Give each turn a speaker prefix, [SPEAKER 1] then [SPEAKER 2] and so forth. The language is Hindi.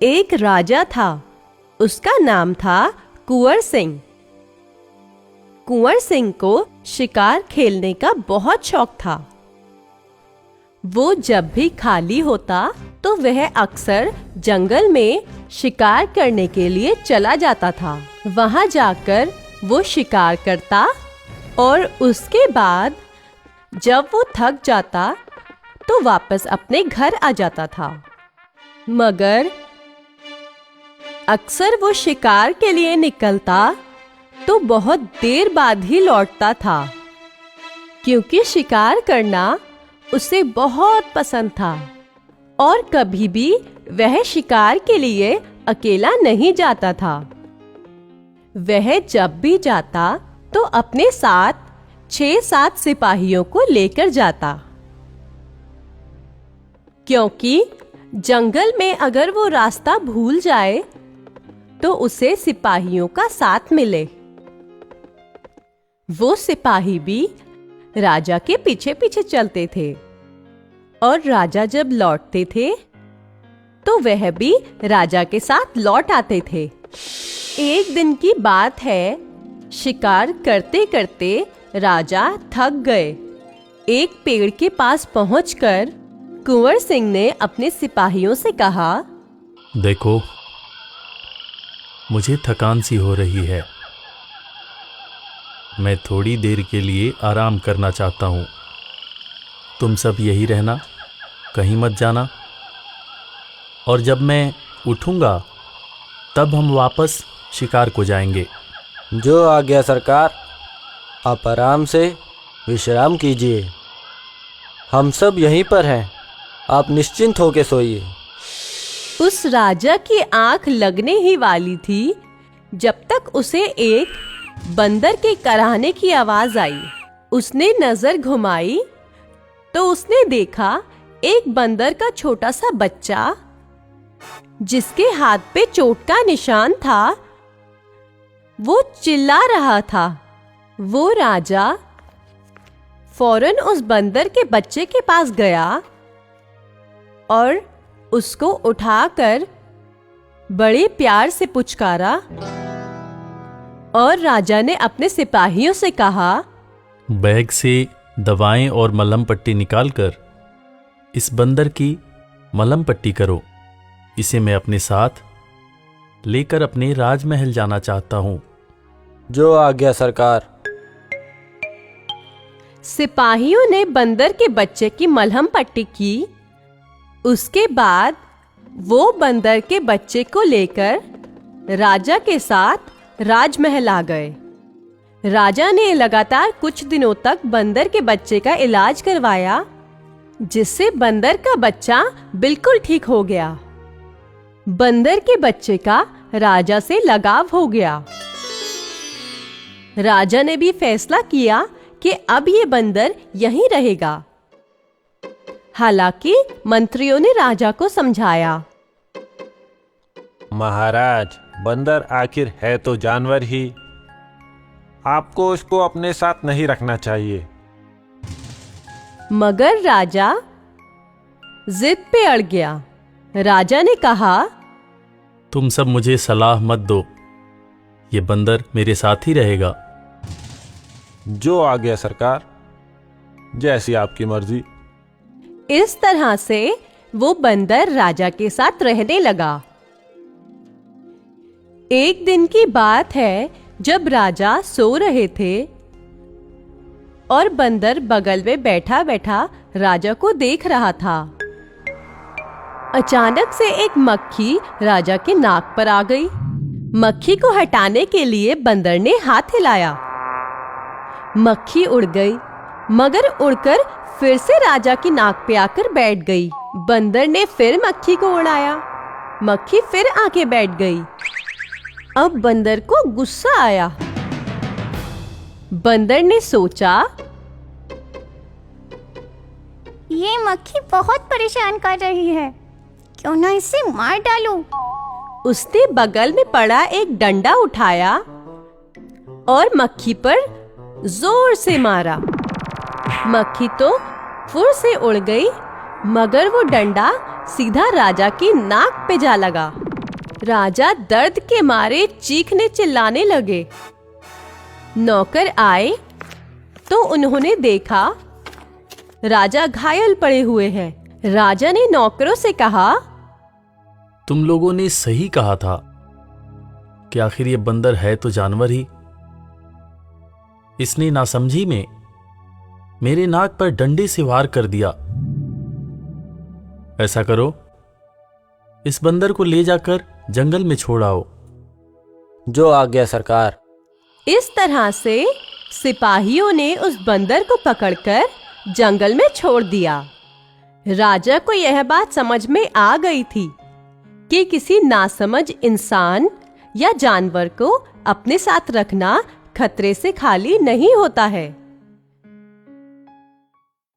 [SPEAKER 1] एक राजा था। उसका नाम था कुंवर सिंह। कुंवर सिंह को शिकार खेलने का बहुत शौक था। वो जब भी खाली होता तो वह अक्सर जंगल में शिकार करने के लिए चला जाता था। वहां जाकर वो शिकार करता और उसके बाद जब वो थक जाता तो वापस अपने घर आ जाता था। मगर अक्सर वो शिकार के लिए निकलता तो बहुत देर बाद ही लौटता था, क्योंकि शिकार करना उसे बहुत पसंद था और कभी भी वह शिकार के लिए अकेला नहीं जाता था। वह जब भी जाता तो अपने साथ 6-7 सिपाहियों को लेकर जाता, क्योंकि जंगल में अगर वो रास्ता भूल जाए तो उसे सिपाहियों का साथ मिले। वो सिपाही भी राजा के पीछे पीछे चलते थे और राजा जब लौटते थे तो वह भी राजा के साथ लौट आते थे। एक दिन की बात है, शिकार करते करते राजा थक गए। एक पेड़ के पास पहुंचकर कुंवर सिंह ने अपने सिपाहियों से कहा,
[SPEAKER 2] देखो, मुझे थकान सी हो रही है। मैं थोड़ी देर के लिए आराम करना चाहता हूँ। तुम सब यही रहना, कहीं मत जाना, और जब मैं उठूँगा तब हम वापस शिकार को जाएंगे।
[SPEAKER 3] जो आज्ञा सरकार। आप आराम से विश्राम कीजिए। हम सब यहीं पर हैं। आप निश्चिंत होकर सोइए।
[SPEAKER 1] उस राजा की आंख लगने ही वाली थी जब तक उसे एक बंदर के कराहने की आवाज आई। उसने नजर घुमाई तो उसने देखा एक बंदर का छोटा सा बच्चा, जिसके हाथ पे चोट का निशान था, वो चिल्ला रहा था। वो राजा फौरन उस बंदर के बच्चे के पास गया और उसको उठाकर बड़े प्यार से पुचकारा और राजा ने अपने सिपाहियों से कहा,
[SPEAKER 2] बैग से दवाएं और मलहम पट्टी निकालकर इस बंदर की मलहम पट्टी करो। इसे मैं अपने साथ लेकर अपने राजमहल जाना चाहता हूँ।
[SPEAKER 3] जो आज्ञा सरकार।
[SPEAKER 1] सिपाहियों ने बंदर के बच्चे की मलहम पट्टी की। उसके बाद वो बंदर के बच्चे को लेकर राजा के साथ राजमहल आ गए। राजा ने लगातार कुछ दिनों तक बंदर के बच्चे का इलाज करवाया, जिससे बंदर का बच्चा बिल्कुल ठीक हो गया। बंदर के बच्चे का राजा से लगाव हो गया। राजा ने भी फैसला किया कि अब ये बंदर यहीं रहेगा। हालांकि मंत्रियों ने राजा को समझाया,
[SPEAKER 4] महाराज, बंदर आखिर है तो जानवर ही। आपको इसको अपने साथ नहीं रखना चाहिए।
[SPEAKER 1] मगर राजा जिद पे अड़ गया। राजा ने कहा,
[SPEAKER 2] तुम सब मुझे सलाह मत दो, ये बंदर मेरे साथ ही रहेगा।
[SPEAKER 4] जो आज्ञा सरकार। जैसी आपकी मर्जी।
[SPEAKER 1] इस तरह से वो बंदर राजा के साथ रहने लगा। एक दिन की बात है, जब राजा सो रहे थे और बंदर बगल में बैठा बैठा राजा को देख रहा था। अचानक से एक मक्खी राजा के नाक पर आ गई। मक्खी को हटाने के लिए बंदर ने हाथ हिलाया। मक्खी उड़ गई, मगर उड़कर फिर से राजा की नाक पे आकर बैठ गई। बंदर ने फिर मक्खी को उड़ाया। मक्खी फिर आके बैठ गई। अब बंदर को गुस्सा आया। बंदर ने सोचा,
[SPEAKER 5] ये मक्खी बहुत परेशान कर रही है, क्यों ना इसे मार डालूं।
[SPEAKER 1] उसने बगल में पड़ा एक डंडा उठाया और मक्खी पर जोर से मारा। मक्खी तो फुर से उड़ गई, मगर वो डंडा सीधा राजा की नाक पे जा लगा। राजा दर्द के मारे चीखने चिल्लाने लगे। नौकर आए तो उन्होंने देखा राजा घायल पड़े हुए हैं। राजा ने नौकरों से कहा,
[SPEAKER 2] तुम लोगों ने सही कहा था कि आखिर ये बंदर है तो जानवर ही। इसने नासमझी में मेरे नाक पर डंडे से वार कर दिया। ऐसा करो, इस बंदर को ले जाकर जंगल में छोड़ आओ।
[SPEAKER 3] जो आज्ञा सरकार।
[SPEAKER 1] इस तरह से सिपाहियों ने उस बंदर को पकड़कर जंगल में छोड़ दिया। राजा को यह बात समझ में आ गई थी कि किसी नासमझ इंसान या जानवर को अपने साथ रखना खतरे से खाली नहीं होता है।